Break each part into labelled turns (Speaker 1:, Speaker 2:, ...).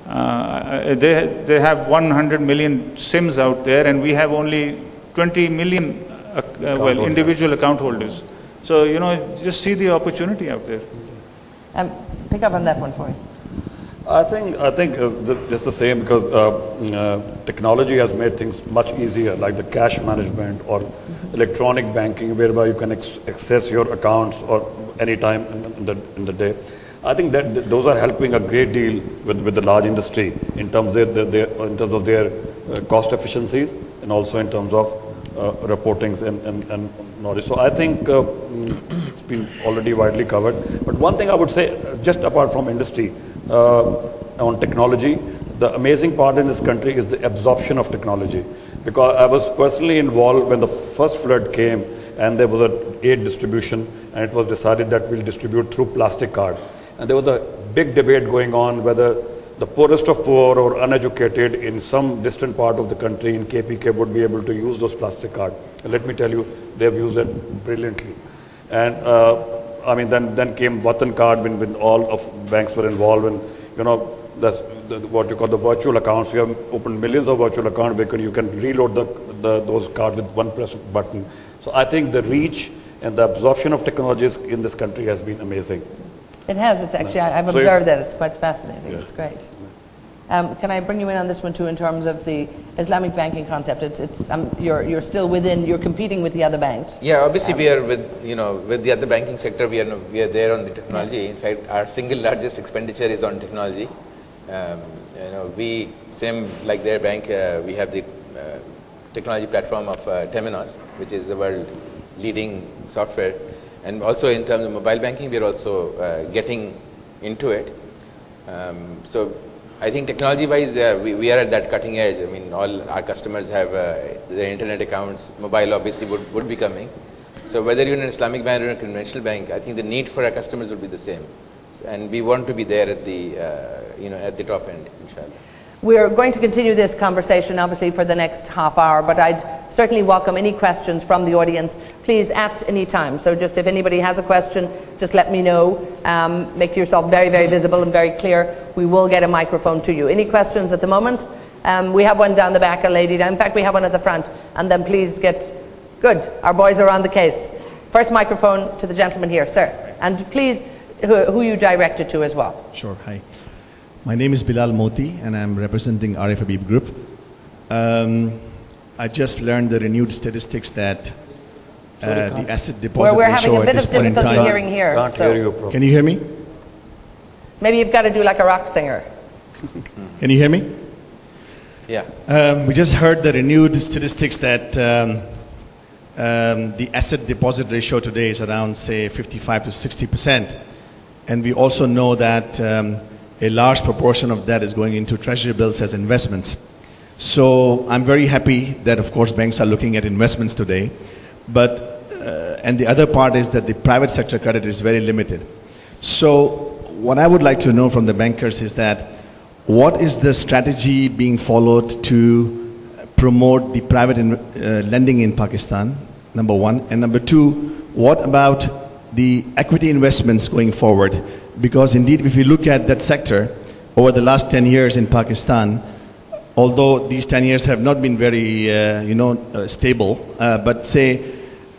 Speaker 1: They have 100 million SIMs out there, and we have only 20 million individual account holders. So, you know, just see the opportunity out there.
Speaker 2: Pick up on that one for me.
Speaker 3: I think just the same, because technology has made things much easier, like the cash management or electronic banking, whereby you can access your accounts or any time in the day. I think that those are helping a great deal with the large industry in terms of their cost efficiencies, and also in terms of reportings and knowledge. So I think it's been already widely covered. But one thing I would say, just apart from industry, on technology, the amazing part in this country is the absorption of technology. Because I was personally involved when the first flood came and there was an aid distribution, and it was decided that we'll distribute through plastic card. And there was a big debate going on whether the poorest of poor or uneducated in some distant part of the country in KPK would be able to use those plastic cards. And let me tell you, they've used it brilliantly. And I mean, then came Vatan card when all of banks were involved, and you know, that's what you call the virtual accounts. You have opened millions of virtual accounts where you can reload those cards with one press button. So I think the reach and the absorption of technologies in this country has been amazing.
Speaker 2: It has. It's actually, I've observed that. It's quite fascinating. Yes. It's great. Can I bring you in on this one too, in terms of the Islamic banking concept? You're still within. You're competing with the other banks.
Speaker 4: Yeah, obviously we are with the other banking sector. We are there on the technology. In fact, our single largest expenditure is on technology. We, same like their bank, we have the technology platform of Temenos, which is the world leading software. And also in terms of mobile banking, we are also getting into it. So I think technology-wise, we are at that cutting edge. I mean, all our customers have their internet accounts. Mobile obviously would be coming. So whether you're in an Islamic bank or a conventional bank, I think the need for our customers will be the same. And we want to be there at the at the top end, inshallah.
Speaker 2: We're going to continue this conversation obviously for the next half hour, but I'd certainly welcome any questions from the audience, please, at any time. So just if anybody has a question, just let me know. Make yourself very, very visible and very clear. We will get a microphone to you. Any questions at the moment? We have one down the back, a lady. In fact, we have one at the front. And then please get, good, our boys are on the case. First microphone to the gentleman here, sir. And please, who you direct it to as well.
Speaker 5: Sure, hi. My name is Bilal Moti, and I'm representing Arif Habib Group. I just learned the renewed statistics that the asset deposit ratio at this point in time.
Speaker 2: We're having a bit of difficulty hearing here.
Speaker 3: Can't hear you properly.
Speaker 5: Can you hear me?
Speaker 2: Maybe you've got to do like a rock singer.
Speaker 5: Can you hear me?
Speaker 4: Yeah.
Speaker 5: We just heard the renewed statistics that the asset deposit ratio today is around, say, 55 to 60%. And we also know that a large proportion of that is going into treasury bills as investments. So I'm very happy that, of course, banks are looking at investments today. But, and the other part is that the private sector credit is very limited. So what I would like to know from the bankers is that what is the strategy being followed to promote the private lending in Pakistan, number one. And number two, what about the equity investments going forward? Because indeed, if you look at that sector over the last 10 years in Pakistan, although these 10 years have not been very, stable, but say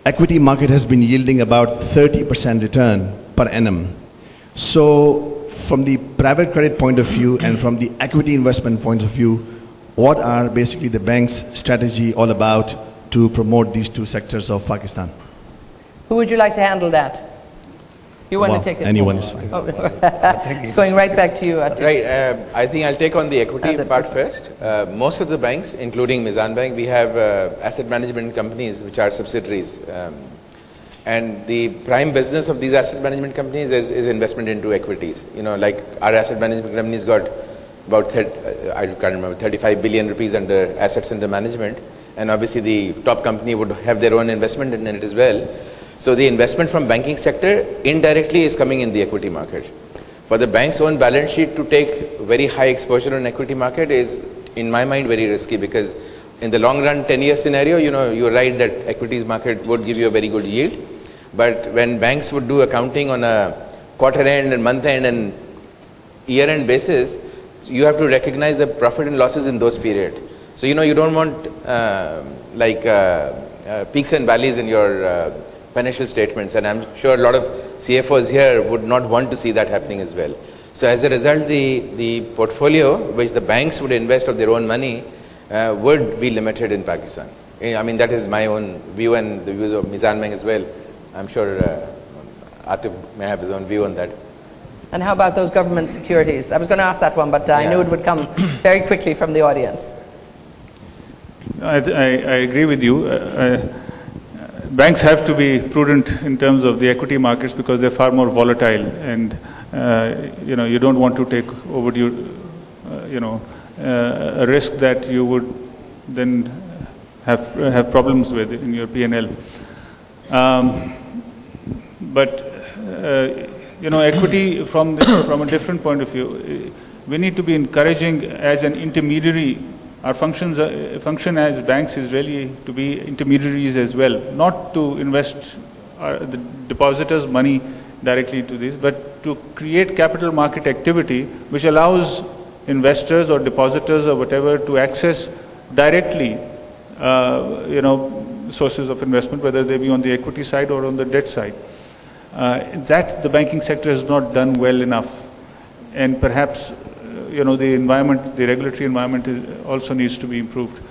Speaker 5: equity market has been yielding about 30% return per annum. So from the private credit point of view and from the equity investment point of view, what are basically the bank's strategy all about to promote these two sectors of Pakistan?
Speaker 2: Who would you like to handle that? You want to take it?
Speaker 5: Anyone is fine.
Speaker 2: Oh, it's going right back to you.
Speaker 4: Right. I think I'll take on the equity part first. Most of the banks, including Mizan Bank, we have asset management companies which are subsidiaries. And the prime business of these asset management companies is investment into equities. You know, like our asset management companies got about 35 billion rupees under assets under management. And obviously the top company would have their own investment in it as well. So the investment from banking sector indirectly is coming in the equity market. For the bank's own balance sheet to take very high exposure on equity market is, in my mind, very risky, because in the long run 10-year scenario, you're right that equities market would give you a very good yield. But when banks would do accounting on a quarter end and month end and year end basis, you have to recognize the profit and losses in those periods. So, you know, you don't want peaks and valleys in your financial statements, and I'm sure a lot of CFOs here would not want to see that happening as well. So as a result, the portfolio which the banks would invest of their own money would be limited in Pakistan. I mean, that is my own view and the views of Mizan Bank as well. I'm sure Atif may have his own view on that.
Speaker 2: And how about those government securities? I was going to ask that one, but I knew it would come very quickly from the audience.
Speaker 1: I agree with you. Banks have to be prudent in terms of the equity markets because they're far more volatile, and you know, you don't want to take overdue, a risk that you would then have problems with in your P&L. You know, equity from a different point of view, we need to be encouraging as an intermediary. Our function as banks is really to be intermediaries as well, not to invest the depositors' money directly into this, but to create capital market activity which allows investors or depositors or whatever to access directly, sources of investment, whether they be on the equity side or on the debt side. That the banking sector has not done well enough, and perhaps the environment, the regulatory environment also needs to be improved.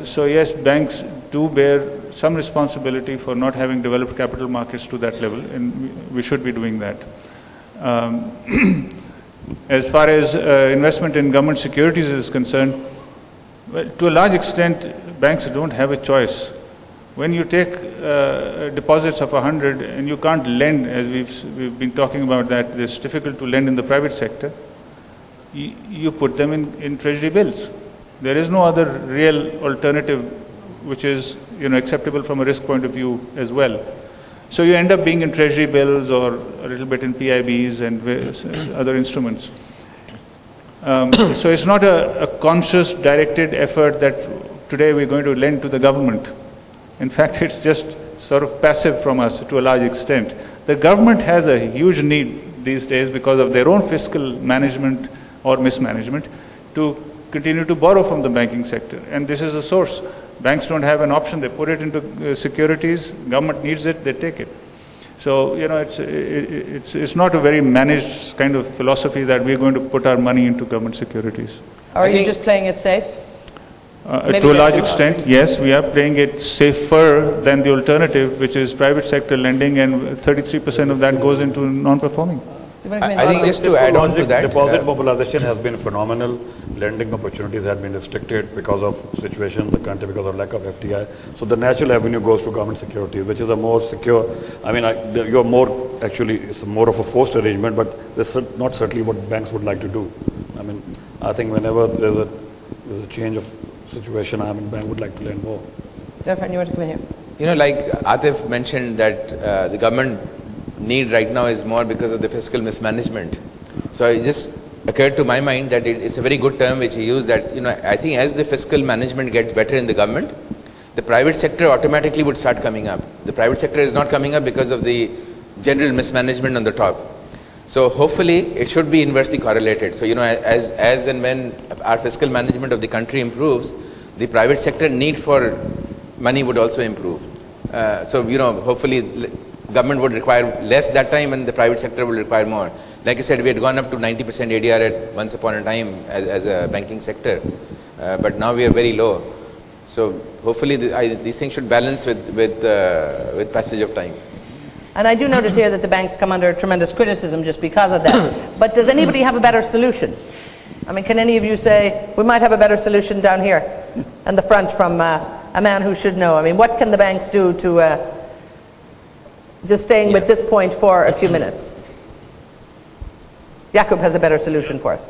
Speaker 1: So yes, banks do bear some responsibility for not having developed capital markets to that level, and we should be doing that. As far as investment in government securities is concerned, well, to a large extent, banks don't have a choice. When you take deposits of 100 and you can't lend, as we've been talking about that, it's difficult to lend in the private sector, you put them in treasury bills. There is no other real alternative which is acceptable from a risk point of view as well. So you end up being in treasury bills or a little bit in PIBs and other instruments. So it's not a conscious directed effort that today we're going to lend to the government. In fact, it's just sort of passive from us to a large extent. The government has a huge need these days because of their own fiscal management or mismanagement to continue to borrow from the banking sector, and this is a source. Banks don't have an option. They put it into securities. Government needs it, they take it. So it's not a very managed kind of philosophy that we're going to put our money into government securities.
Speaker 2: Or are you just playing it safe?
Speaker 1: To a large extent, yes, we are playing it safer than the alternative, which is private sector lending, and 33% of that goes into non-performing.
Speaker 4: I think just to add on to that,
Speaker 3: deposit mobilization has been phenomenal. Lending opportunities have been restricted because of situation in the country, because of lack of FDI. So the natural avenue goes to government securities, which is a more secure. I mean, you're more actually, it's more of a forced arrangement, but that's not certainly what banks would like to do. I mean, I think whenever there's a change of situation, I mean, bank would like to lend more.
Speaker 2: Jennifer, you want to come in here?
Speaker 4: Like Atif mentioned that the government need right now is more because of the fiscal mismanagement. So it just occurred to my mind that it's a very good term which he used, that I think as the fiscal management gets better in the government, the private sector automatically would start coming up. The private sector is not coming up because of the general mismanagement on the top. So hopefully it should be inversely correlated. So as and when our fiscal management of the country improves, the private sector need for money would also improve. So hopefully government would require less that time and the private sector will require more. Like I said, we had gone up to 90% ADR at once upon a time as a banking sector, but now we are very low. So hopefully these things should balance with passage of time.
Speaker 2: And I do notice here that the banks come under tremendous criticism just because of that. But does anybody have a better solution? I mean, can any of you say, we might have a better solution down here in the front from a man who should know? I mean, what can the banks do to just staying with this point for a few minutes? Jakub has a better solution for us.